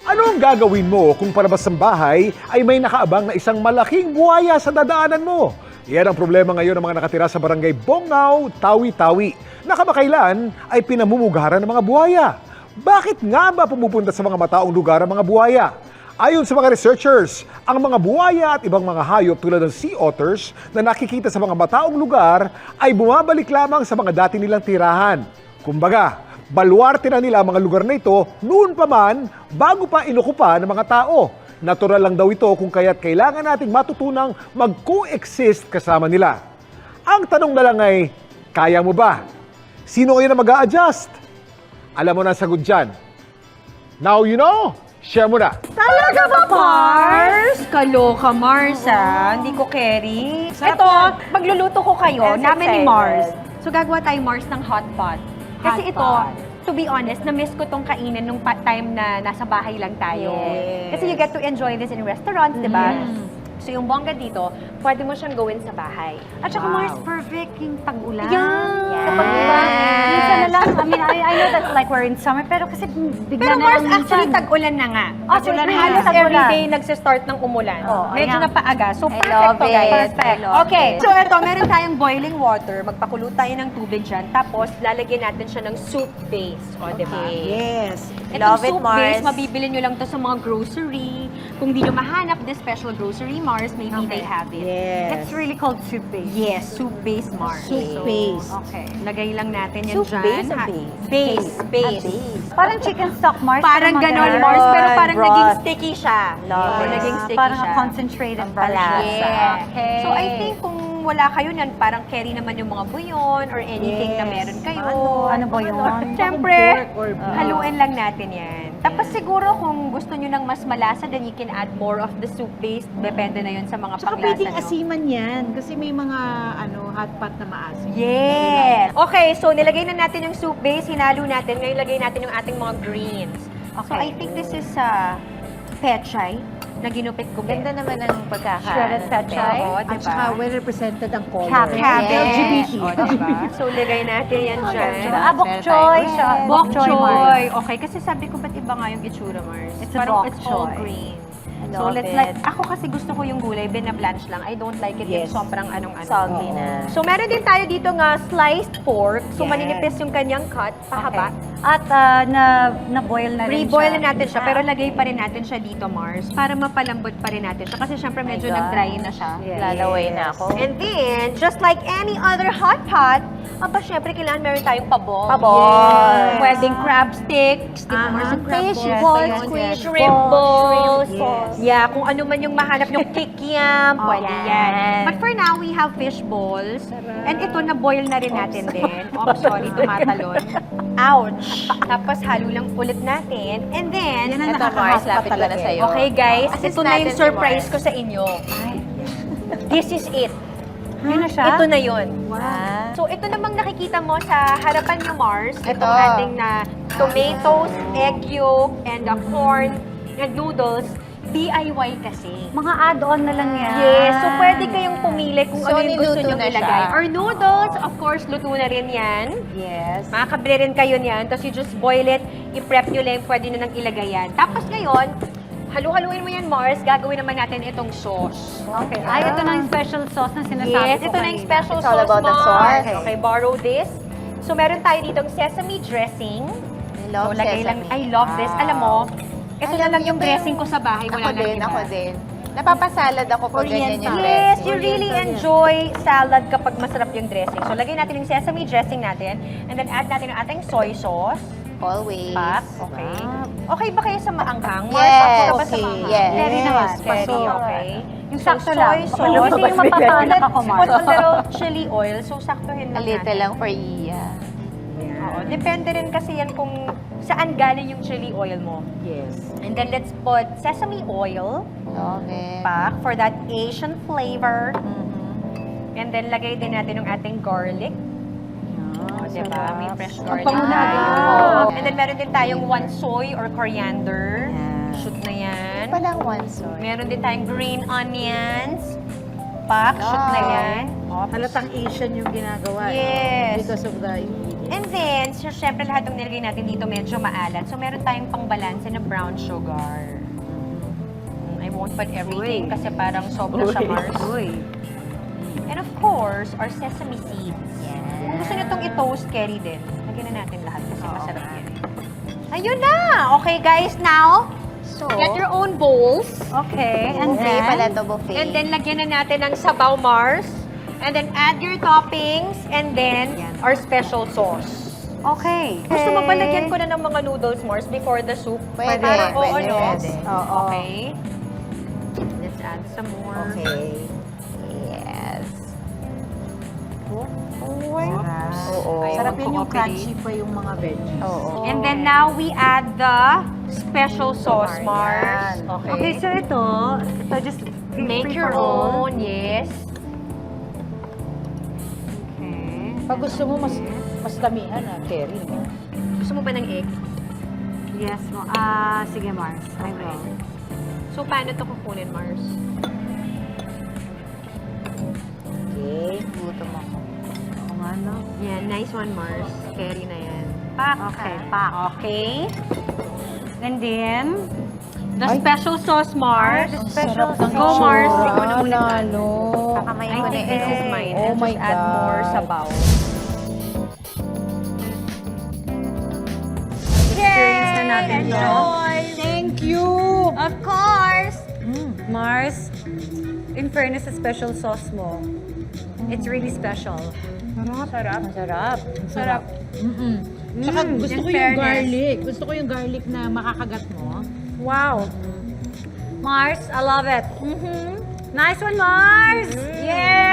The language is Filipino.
Ano ang gagawin mo kung palabas ng bahay ay may nakaabang na isang malaking buhaya sa dadaanan mo? Yan ang problema ngayon ng mga nakatira sa barangay Bongaw, Tawi-Tawi, na kamakailan ay pinamumugaran ng mga buhaya. Bakit nga ba pumupunta sa mga mataong lugar ang mga buhaya? Ayon sa mga researchers, ang mga buhaya at ibang mga hayop tulad ng sea otters na nakikita sa mga mataong lugar ay bumabalik lamang sa mga dati nilang tirahan. Kumbaga, baluarte na nila ang mga lugar na ito noon pa man bago pa inukupa ng mga tao. Natural lang daw ito kung kaya't kailangan nating matutunang mag-coexist kasama nila. Ang tanong na lang ay, kaya mo ba? Sino ngayon na mag-a-adjust? Alam mo na ang sagot dyan. Now you know, share mo na. Talaga ba, Mars? Kaloka, Mars, Hindi ko carry. Ito, magluluto ko kayo, namin ni Mars. So, gagawa tayo, Mars, ng hot pot. Kasi ito, to be honest, na-miss ko tong kainin nung time na nasa bahay lang tayo. Yes. Kasi you get to enjoy this in restaurants, di ba? So yung bongga dito, pwede mo siyang gawin sa bahay. At saka Mars, perfect yung tag-ulan. Yeah. Kapag diba, minsan na lang, I mean, I know that like we're in summer, pero kasi bigla Pero na Mars, lang actually, minsan. tag-ulan na nga. So, Tag-ulan it's halos tag-ulan. everyday nagsistart ng umulan. Oh, Medyo ayan. napaaga. So, I perfect love to, it. guys. Perfect. I love Okay, so ito, meron tayong boiling water. Magpakulo tayo ng tubig dyan. Tapos, lalagyan natin siya ng soup base. O, di ba? Yes. Itong Love it, soup Mars. base, mabibili nyo lang to sa mga grocery. Kung di nyo mahanap this special grocery, Mars, maybe they have it. Yes. It's really called soup base. Yes, soup base, Mars. Soup base. Okay. Lagay lang natin yan Soup dyan. base or Ha- base? Base. Parang chicken stock, Mars. Parang mga ganon, ganon. Mars, pero parang Broth. naging sticky siya. Love Oo, it. naging sticky Parang siya. concentrated Yeah. version. Okay. So, I think kung wala kayo nan, parang carry naman yung mga buyon or anything na meron kayo. Ano ba yun? Siyempre, haluin lang natin yan. Tapos siguro kung gusto nyo ng mas malasa, then you can add more of the soup base. Depende na yun sa mga Tsaka panglasa pwedeng nyo. asiman yan kasi may mga hot pot na maasim. Yes! Okay, so nilagay na natin yung soup base, hinalo natin. Ngayon lagay natin yung ating mga greens. So I think this is pechay na ginupit ko. Ganda naman ang Shredded pechay. Oo, At diba? saka well represented ang color. Cabbage. LGBT. O, diba? So, lagay natin yan dyan. Bok choy. Bok choy. Mars. Okay, kasi sabi ko, ba't iba nga yung itsura, Mars? It's a Parang bok it's all choy. green. I So, love let's it. like, ako kasi gusto ko yung gulay, binablanch lang. I don't like it yung Yes. sobrang anong-ano. Salty na. So, meron din tayo dito nga sliced pork. So, Yes. maninipis yung kanyang cut, pahaba. At na-boil na rin Re-boil na natin siya, pero lagay pa rin natin siya dito, Mars, para mapalambot pa rin natin siya. Kasi syempre medyo God. nag-dry na siya. Lalaway na ako. And then, just like any other hot pot, syempre kailangan meron tayong pabong. Pabong. Pwedeng crab stick, stick mo Mars yung crab Fish balls. balls, Ayun, squid shrimp balls. Yes. Yeah, kung ano man yung mahanap yung kikiam, pwede yan. yan. But for now, we have fish balls. And ito, na-boil na rin natin din. Oh, sorry, tumatalon. Ouch! Tapos halo lang ulit natin. And then, Yan ang Ito, Mars, nakakahaspa lapit ko na talaga. sa'yo. okay guys, Assist ito na natin yung si surprise Mars. ko sa inyo. This is it. Yun na siya? Ito na yun. Ah. So, ito namang nakikita mo sa harapan nyo, Mars. Ito. Itong ating na tomatoes, egg yolk, and corn, and noodles. DIY kasi. Mga add-on na lang yan. Yes, so pwede kayong pumili kung So, ano yung gusto niluto nyo na ilagay. siya. Or noodles, of course, luto na rin yan. Yes. Makakabili rin kayo niyan. Tapos you just boil it, i-prep nyo lang, pwede na nang ilagay yan. Tapos ngayon, halu-haluin mo yan, Mars. Gagawin naman natin itong sauce. Okay. Ay, ito na yung special sauce na sinasabi Yes, ko ito na yung kanina. special It's all sauce, about the Mars. sauce. Okay, borrow this. So, meron tayo ditong sesame dressing. I love So, lagay lang, sesame. I love this. Alam mo, ito na lang yung Yun ba dressing ko sa bahay. Wala Ako din, nang iba. ako din. Napapasalad ako pag ganyan yung dressing. Yes, you really enjoy salad kapag masarap yung dressing. So, lagay natin yung sesame dressing natin. And then, add natin yung ating soy sauce. Always. Pak. Okay. Okay ba kayo sa maanghang? Yes. Mars, ako ka ba sa Okay. maanghang? Yes. Very naman. Very, Pasok. okay. Yung So, sakto lang. soy Baka sauce. lumabas Hindi yung bigla mapapalat ako, Mars. Put a little chili oil. So, saktuhin A lang little natin. lang for Iya. Oo. Depende rin kasi yan kung saan galing yung chili oil mo. Yes. And then, let's put sesame oil. Love it. Pak for that Asian flavor. Mhm. And then, lagay din natin yung ating garlic. Diba? May fresh garlic. Ang pangunabi tayo. yun. And then, meron din tayong one soy or coriander. Yeah. Shoot na yan. Palang one soy. Meron din tayong green onions. Pak, shoot na yan. Halatang Asian yung ginagawa. Yes. Because of the ingredients. And then, so, syempre lahat ng nilagay natin dito medyo maalat. So, meron tayong pangbalanse na brown sugar. I won't put everything kasi parang sobra siya, Mars. And of course, our sesame seeds. Kung gusto nyo itong i-toast, Kerry din. Lagyan na natin lahat kasi masarap yan. Ayun na! Okay, guys, now, So, get your own bowls. okay. And Buffet then, pala to, buffet. And then, lagyan na natin ng sabaw, Mars. And then, add your toppings. And then, our special sauce. okay. Gusto mo ba lagyan ko na ng mga noodles, Mars, before the soup? Pwede, Para, oo, pwede, no? pwede. Oo. Okay. Let's add some more. Okay. Yes. Oo. Ayaw Sarap yan yung mag-cooperate. crunchy pa yung mga veggies. Oo. And then now we add the special sauce, Mars. Okay, so ito just Make free your for all. own, yes. Okay. Pag gusto mo, mas damihan na, Kerry, no? Gusto mo ba ng egg? Yes, sige Mars. I will. So, paano ito kukunin, Mars? Okay, gutom ako. Oo nga, no? Yan, nice one, Mars. Carry na yan. Okay, pak. Okay. And then, The special sauce, Mars. special Sarap ng Go, Mars. itsura. Ikaw na muna. Nalo. Kakamayin I ko na think this is mine. Oh I'll my just add more God. sabaw. Experience na natin to. Thank you! Of course! Mars, in fairness sa special sauce mo, it's really special. Sarap. Masarap. Sarap. Tsaka gusto in ko yung fairness. garlic. Gusto ko yung garlic na makakagat mo. Wow. Mars, I love it. Nice one, Mars! Yay!